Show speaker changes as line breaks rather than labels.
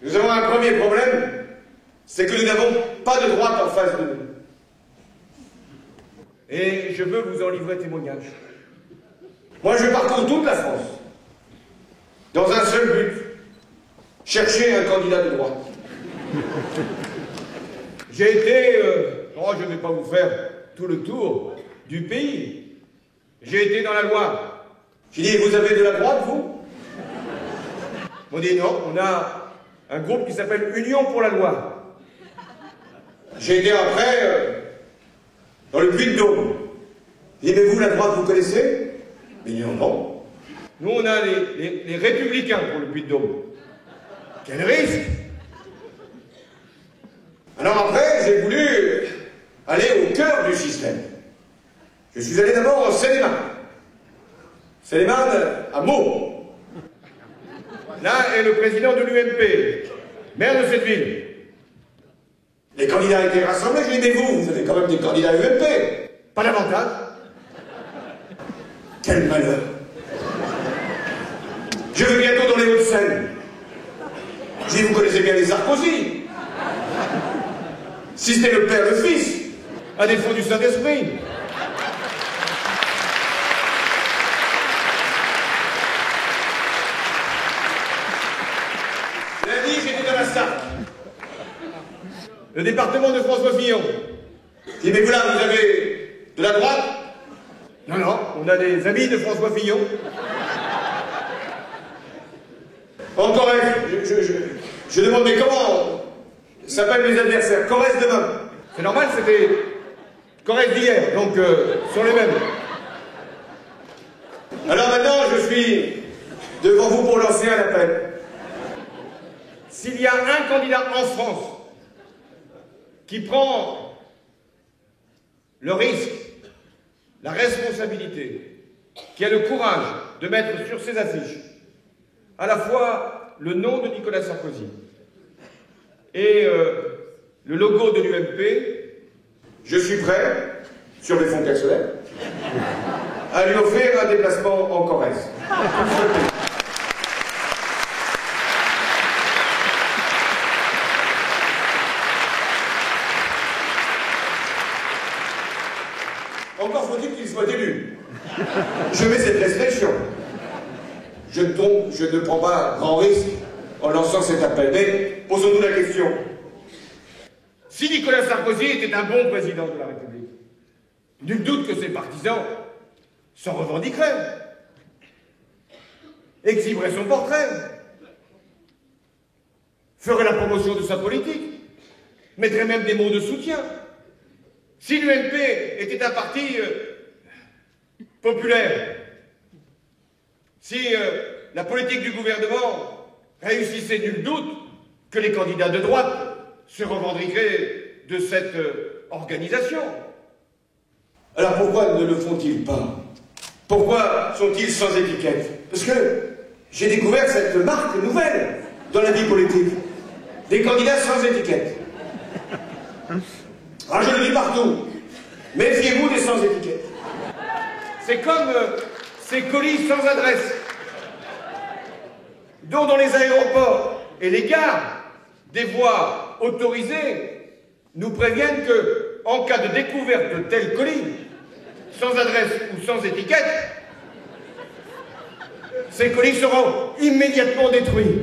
Nous avons un premier problème, c'est que nous n'avons pas de droite en face de nous. Et je veux vous en livrer témoignage. Moi, je parcours toute la France, dans un seul but, chercher un candidat de droite. J'ai été, je ne vais pas vous faire tout le tour du pays. J'ai été dans la Loire. J'ai dit, vous avez de la droite, vous? On dit non, on a un groupe qui s'appelle Union pour la Loire. J'ai été après dans le Puy-de-Dôme. J'ai dit, mais vous, la droite, vous connaissez? Mais non, non. Nous, on a les Républicains pour le Puy-de-Dôme. Quel risque! Alors après, j'ai voulu aller au cœur du système. Je suis allé d'abord en Seine-et-Marne. Seine-et-Marne, à Meaux. Là est le président de l'UMP, maire de cette ville. Les candidats étaient rassemblés, je dis, mais vous avez quand même des candidats à l'UMP. Pas davantage. Quel malheur. Je vais bientôt dans les Hauts-de-Seine. Je dis, vous connaissez bien les Sarkozy. Si c'était le père, le fils, à défaut du Saint-Esprit. Lundi, j'étais dans la Sarthe, le département de François Fillon. Je dis, mais vous là, vous avez de la droite? Non, non, on a des amis de François Fillon. En Corrèze, je demande, mais comment s'appellent mes adversaires? Corrèze demain. C'est normal, c'était Corrèze d'hier, donc sont les mêmes. Alors maintenant, je suis devant vous pour lancer un appel. S'il y a un candidat en France qui prend le risque, la responsabilité, qui a le courage de mettre sur ses affiches à la fois le nom de Nicolas Sarkozy et le logo de l'UMP, je suis prêt, sur mes fonds personnels, à lui offrir un déplacement en Corrèze. Encore faut-il qu'il soit élu. Je mets cette restriction. Je ne prends pas grand risque en lançant cet appel. Mais posons-nous la question. Si Nicolas Sarkozy était un bon président de la République, nul doute que ses partisans s'en revendiqueraient, exhiberaient son portrait, feraient la promotion de sa politique, mettraient même des mots de soutien. Si l'UMP était un parti populaire, si la politique du gouvernement réussissait, nul doute que les candidats de droite se revendiqueraient de cette organisation. Alors pourquoi ne le font-ils pas? Pourquoi sont-ils sans étiquette? Parce que j'ai découvert cette marque nouvelle dans la vie politique. Des candidats sans étiquette. Ah, je le dis partout. Méfiez-vous des sans étiquette. C'est comme ces colis sans adresse, dont dans les aéroports et les gares, des voies autorisées nous préviennent que, en cas de découverte de tel colis, sans adresse ou sans étiquette, ces colis seront immédiatement détruits.